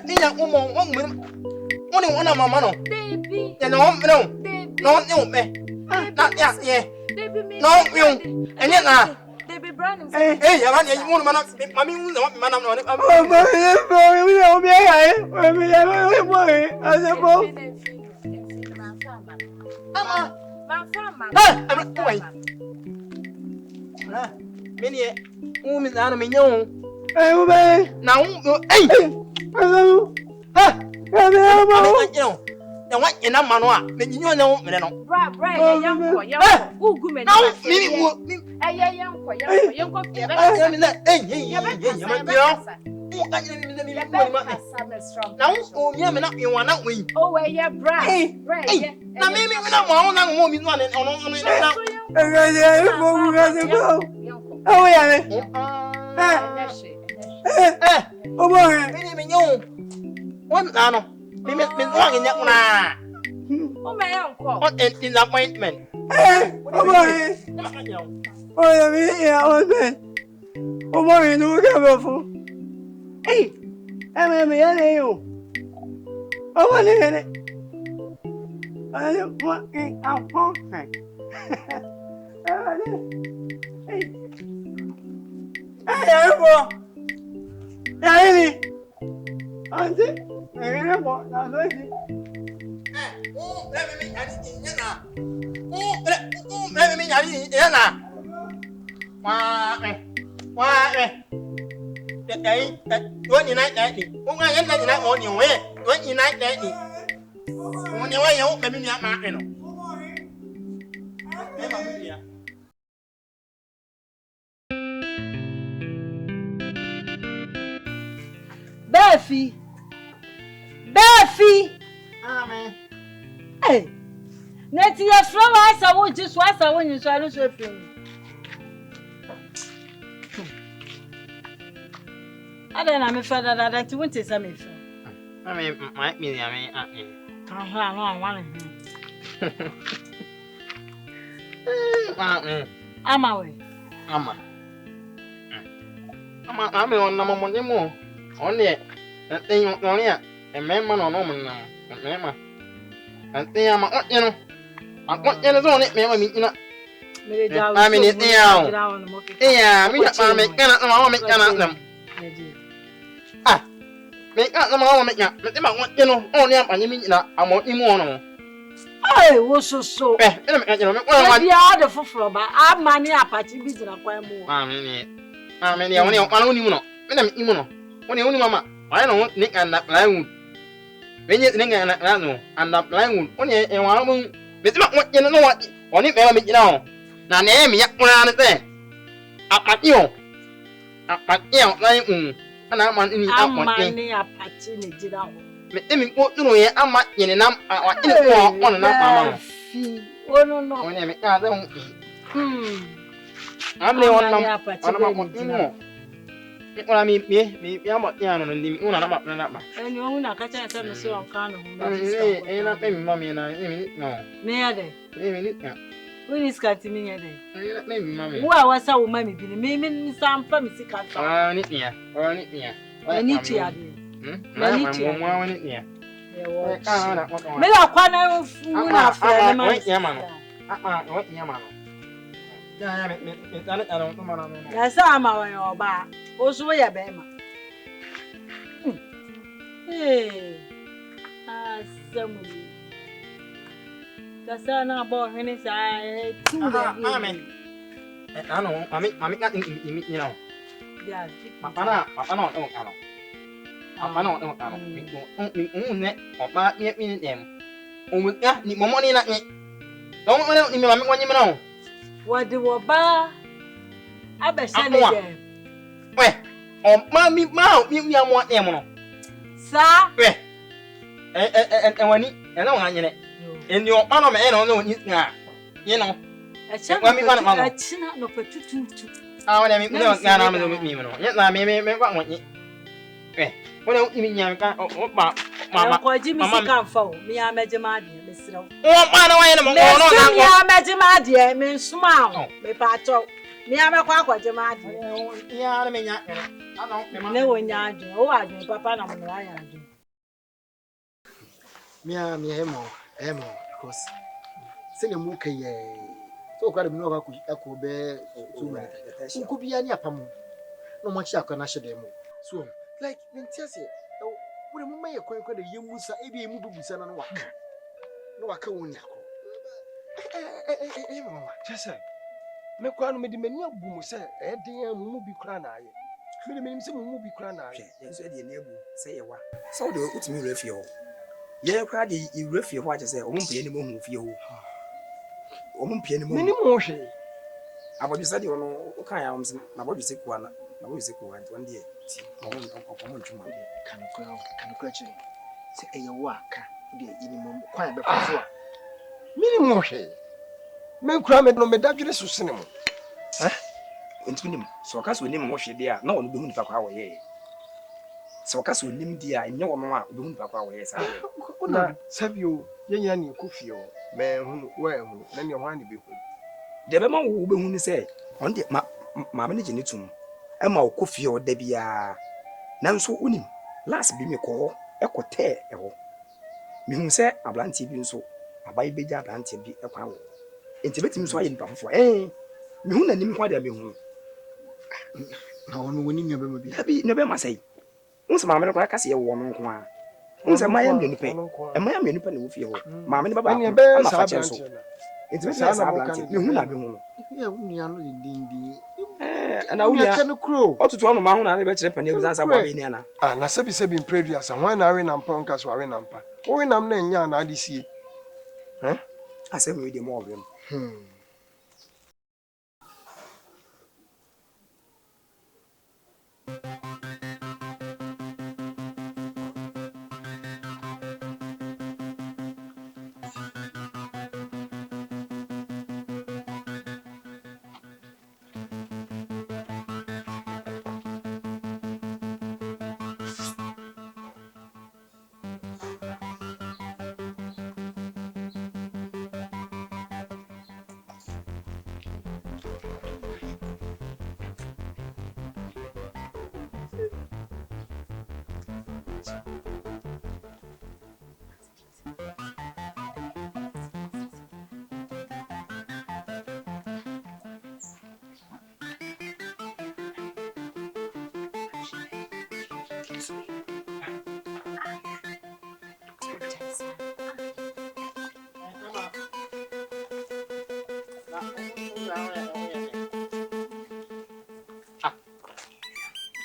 Niya umo Only one of my mano. Baby. No, no, me. Not yet, yeah. No, you. And yet, Baby Brandon. Hey, I want you want to mammy, man, Oh, my uncle. What is disappointment? Buffy. Amen. Hey. Neti ya flower asa wo jisu asa wo nyiso anu so efim. Ada na me fa da ti wonte sa me fa. Me ya me Aha no anwa ne. Ama we. Ama ame onna mo mo mo. Onye enyo onye emema no no na emema. Ante ama onye no. Onye no so ne mema mi ina. Mere jawo. Mami ni tiao. Mi ya me kana na ma me kana na. Me kana na ma me nya. Me te ma onye no onye amanye mi ina amo imu no. Ai wo so. Ina me kana me kwa bia de foforo ba amani apati bi jira kwa mu. Mami ni oni oni mu no. Me na mi imu no. Oni mama. Why no ni kana na wu. Menye ni kana na no. Anda plan wu. Oni e wa mu. Me te ma onye no wa. Oni me ma mi ina o. Na ne mi ya kwa na te. Apati o. Apati o na wu. Ana ma ni apoti. Amani apati ni jira ho. Me te mi ko tunu ye ama yene nam wa ine ko on na mama. Fi. Ono no. Oni me ka ze hu. Amle on nam. Ona ma ko tunu. Ona mi ama ya no ni mi una na ma na ba. Eni o na ka cha sa me so kan no. Na pe mi mama na mi no. Me ya de. Mi ni ka. Wini skati mi ya de. Na pe mi mama. Wo awasa wo mami bi ni mi sampa mi sika ka. Ni tia. Ni tia. Ani ti ade. Na ni tia. Mo ni tia. Ka na ko. Me la kwa na fu na fra na ma. Ya ma no. Wo ya ma no. Ya me tane ana to ma na no. Ya sa ma wa yo ba. O so ya be ma. Asamu. Kasa na bo hene sa tu da. Amen. Ano, mami ka ni no. Ya. Papa no ano. Papa no ano. Mi ne. Papa mi dem. O ya ni momo ni na ni. Don't want ni mami kwanye me no. Wadi wo ba. Aba shane dem. We. O mami ma mi amo dem no. Sa. We. Wani. Na wa nyene. Eni o ma no me no ni nga. You know. Mami kwa na achina no petututu. Wana mi no nga na mi no. Ye na me kwa wonyi. Wona imi nya ka o ba mama. Ko ji mi sika mfa o. Mi ameje ma de mesrew. O ma na wa ye no mo no na. Mi ameje ma de me nsuma o. Me pa to. Me aba kwa kwaje ma ade. Ya na menya. Ano me ma. Ne wonya ade. O ade papa na mo ya ade. Me emo because sene mu kaye so kwa de no akọ be 2 minutes nko bia ni apam no mo chi akọ na hye dem so like mentia se wo mu maye kwan kwa de yemusa ebi emu bubusa na no waka won yakọ mama chese me kwa no me di mani abu mu se e den mu bi kura na aye me di menim se mu bi kura na aye yenso e de na abu se ye wa so de utimi wura fie ho ye kura de wura fie ho a chese o mu pie ni mo hu fie ho o mu pie ni mo menim ho hwe abodi sadi ono o kan ya o mse na bodi se kuwa na bodi se kuwa nti wonde ti o mo ntuma kan kura chi se eye wo aka de yini mo kwan be fa so a menim ho hwe me kura me no me dadwere so sene mo nti nim so ka so nim ho hwe de a na ono be hu nipa kwa wo ye so ka so nim di a enye wo no a obe hu nipa kwa wo ye sa na sabio yenya ni ko fie ho me hu wo hu na ne ho ani be hu de be ma wo be hu ni se on de ma me ne gene tum e ma wo ko fie o da bia nanso unim last bi me ko e ko te e ho me hu se ablantie bi nso abai beja ablantie bi e kwa wo enti betim so aye nipa fofo me hu na nim kwa de me hu na wono woni nwa be ma bi abi no be ma sei unse ma me no kwa kase ye wo no nko a unse ma ya me nipa e ma ya me nipa na wo fie ho ma me ne baba ama fa chen so enti be sa ablantie me hu na be hu ya woni anu dindi ana wuya ka no kro otutu onu ma hu na be kire pani ebuza sa bwa be ni ana na sabi impredia sa hwan na awe na mpa nka so awe na mpa wo nam na nya na ade sie asem we de mo obem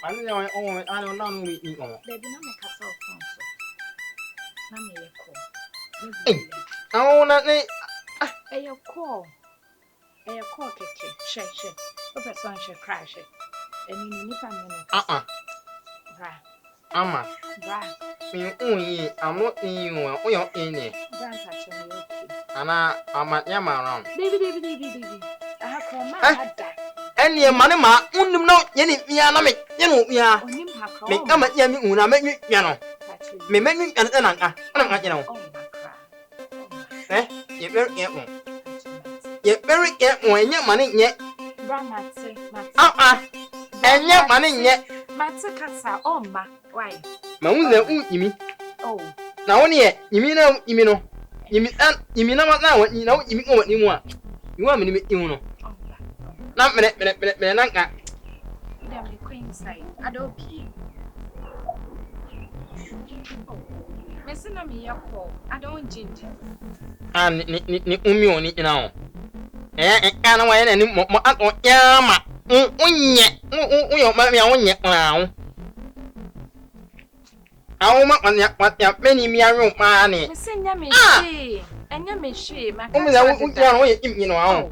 Ani ya ani na no mi ni o. Baby na me kasa ofon so. Na me ye ko. Awo na ne Eye ko. Eye ko keke. She. O person she crash. Eni ni nipa me no. Bra. Ama. Bra. Mi unyi amo inyo o yo ene. Bra sa che me okay. Ana ama ya ma round. Baby. Aha ko ma ada. Eni e mane ma unnim no ye ni mia na me ye no mia. Onim ha ko. Me ama ya mi una me nwa no. Me menyu ana nka. Ana nka je no. Oh makra. Ye very ye on. Ye very ye on enye mane nye. Bra mate. Enye mane nye. Mate kasa o ma. Why? Ma unze unyimi. Oh. Na woni ye yimi na yimi no. Yimi na na woni na yimi ko woni mu a. Iwa me ni me ihu no. Na me na nka. Dem the queen side. Adopi. Me se na me yakọ. I don't ginger. Ni umi oni ina o. Ka na wa ye na ni mo akọ ya ma. Unye. Uyo ma me unye na o. Awo ma ya me ni mi aru ma ni. Me se nya me hwe. Enya me hwe. Ma ka. Umi za unje no ye imi no a o.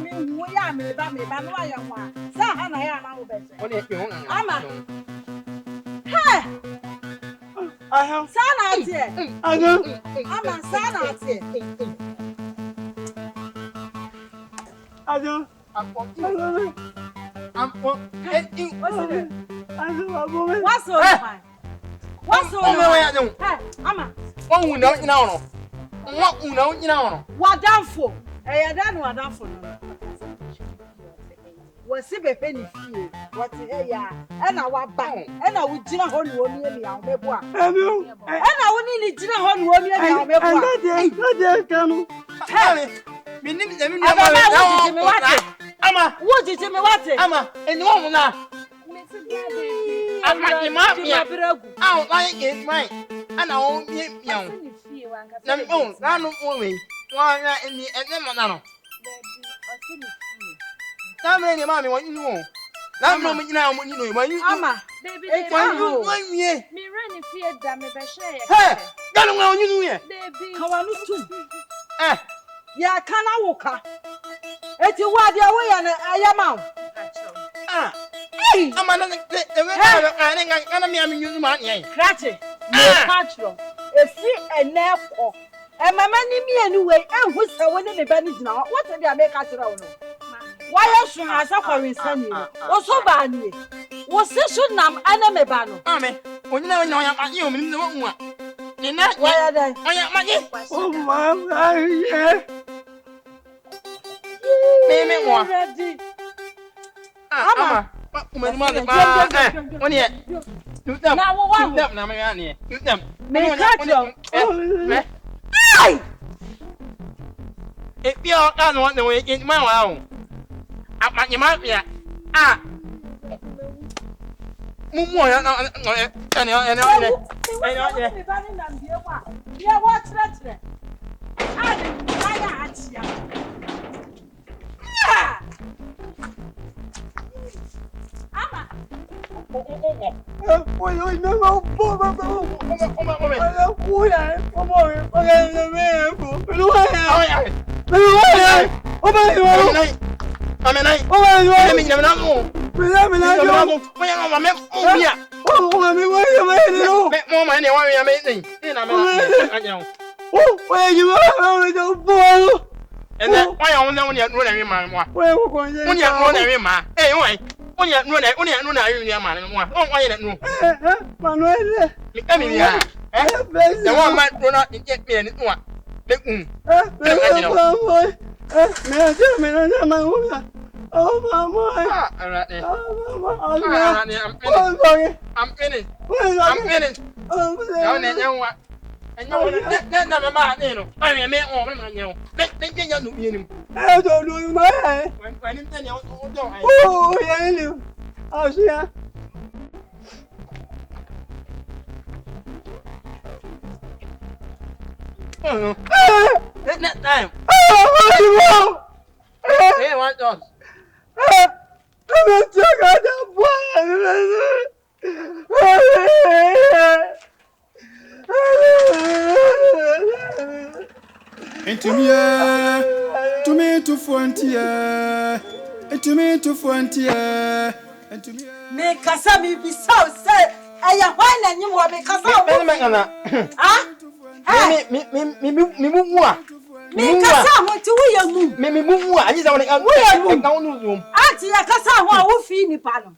me who ya me ba no ya wa. Sa ha na ya na wo be se. Oni e ho nga. Ama. Hey. Aha. Sa na ate. Aga. Ama sa na ate. Aga. Ampo. What's so fine? What's so fine? Hey, Ama. Wọ́n wù náà nyina ọ̀nà. Wọ́n wù náà nyina ọ̀nà. Wadanfo. Ẹ̀yẹ dánù wadanfo nù. Wọ́n sì bẹ̀fẹ̀ ní fìyè. Wọ́n ti ẹ̀ yà. Ẹ̀nà wa bá. Ẹ̀nà wo gyina hɔ ni wọ́n mi ẹ̀mí àwọn mẹ́bù à. Ẹ̀nà wo ni gyina hɔ ni wọ́n mi ẹ̀mí àwọn mẹ́bù à. Ẹ̀ndẹ̀ kanu. Mi ní mi ní ọmọ rẹ̀ náà. Ama. Wọ́n jìjì mi wá ti. Ama. Ẹni wọ́n mu náà. Ama ìmọ̀ àmìyà. Àwọn láyé kìí máì. Ana wọ́n mi yàn. Na mi ọ̀ lánàá wọ́n wẹ̀. Wọ́n á ẹni ẹ̀dẹ́ mọ̀ náà. Táwọn ẹni máa mi wọ́n yín wọ̀. Láàmú mi nyina ọmọ nínú ìwọ̀n yín. Ama. Wọ́n yín. Mi rẹ́ ni fi ẹ̀dá mi bẹ̀ ṣẹ́ yẹ. Ẹ gánà wọn yín nù yẹn. Kawanu tum. Ẹ. Ya kana woka. Eti wade awo ya na ayama. Ah. Ama na kana mi ami nyunu ma nyen. Krache. Me patro. Efi eneko. Mama ni mi anu we ehu se woni me ba ni gina. What dey make atira wo no? Why you asa for insani? Wo so ba ni. Wo se so nam ana me ba no. Amen. Onyina onya onya ma ye o mi ni wo nwa. Ni na. Why dey? Onya ma ye. Oh mama ye. Me nwa. Ama. Uma ni ma de ba. Oni e. Na wo wa. Na me ya ni. Me patro. Me. Ai. E bi o ka no we e ma wa o. Apa ni ma ya. Ah. Mumu ya na ani ani ani. Me ba ni na mbie wa. Ye wa tre. Ani na ya achia. Ama. Oi, não, pô, Onya nu na ayi ma ne mo a on ye nu Manuel mi ka mi ya e won ma do na je pe ni nu a le me ma uya oh mama ara ni I'm finished now ne nwa enyo na me ma ni no ai me o me ma nyo le je nu bi ni do lu ma wa ni tani o do ai oh ya ni ah sia that time hey what else I'm check the boy Intimia, to me to frontier, to me to frontier, me kasa mi bi so say aya hwan na nyim wo me kasa wo me kana ah me mu a me kasa ho ti wo ya mu me mu a anyi za woni ka wonu zoom ati ya kasa ho a wo fi ni pa no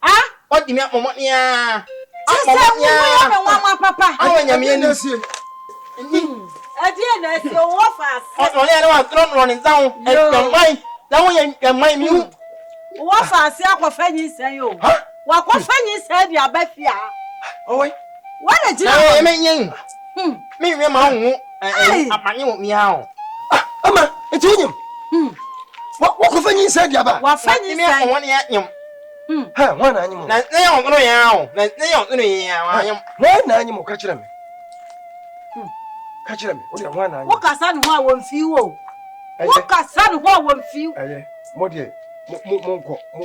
ah o di me momo nia mo ya me wa papa awo nya me ni sie adi na si o wo fa o le wa tron ni zawo e kan zawo ye mai mi wo fa se akwafa nyi sen yo wa kwafa nyi sen di abafia oi wa na jina na me yin me ma hu apanye wo mi ha o ama eti onyim wa ko fanyi nsa dia ba wa fa nyi me sen ko woni ya nyim ha wa na anyim na ya o no ya o na ya o no ya wa nyim wa na anyim ka kire me ka kire me o dia wa na anyim wo kasa no ho a wo mfi wo wo kasa no ho a wo mfi eye mo de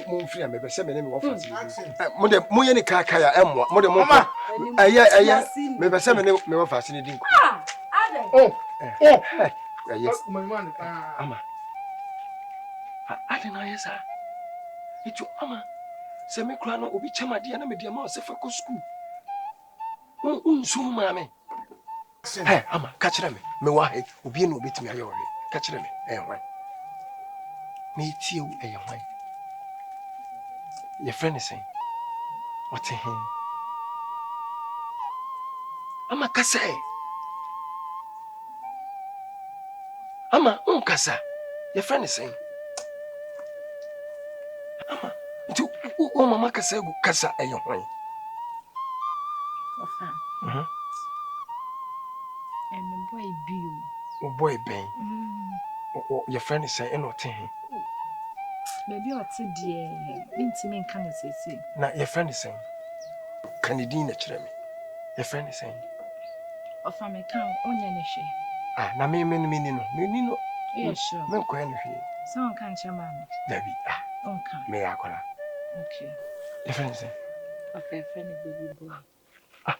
mo mfiri am be se me ne me wo fasi mo de mo ye ni kaka ya emwa mo de mo eye me be se me ne me wo fasi ni din ko ade oh eye ama I didn't know yes, sir. It's your ama. Semi crown will be chamadi and media mouse if I go school. So, mammy. Hey, ama, catch them. Me why, will be no bit me. Catch them. Eh, why? Me too, eh, why? Your friend is saying, what's him? Ama kasa. Ama, kasa. Your friend is saying, ama, to mama kasa, kasa, eh, why? And the boy Bill. Oh, boy, Ben. Your friend is saying, no, him. Maybe I'll tell dear. Intimate can say. Now, your friend is saying, can you do me? Your friend is saying, Of a mechan, on your nation. ah, na me, no. Yes, sure. Men ko enu hwe. Someone can't your mammy. Dabi, Okay. me akola. Okay. Your friend is saying, Of a friend, baby boy.